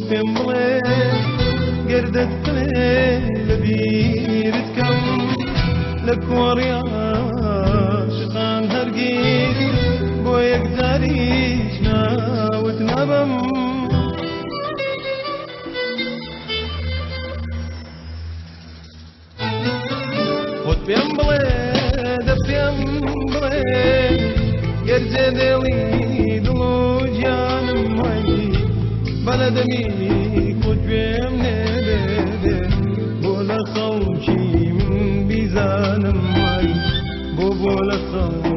پێم بڵێ گەردەت بڵێ لەبیرت کەم لە کۆڕی عاشقان هەرگیز بۆ یەکجاریش ناوت نەبەم خۆت پێم بڵێ دە پێم بڵێ گەرجێ دێڵی دڵ و گیانم وای بەلەدەمی خۆت پێم نێبێ بۆ لە خەڵکی من بیزانم وای بۆ لە خەڵ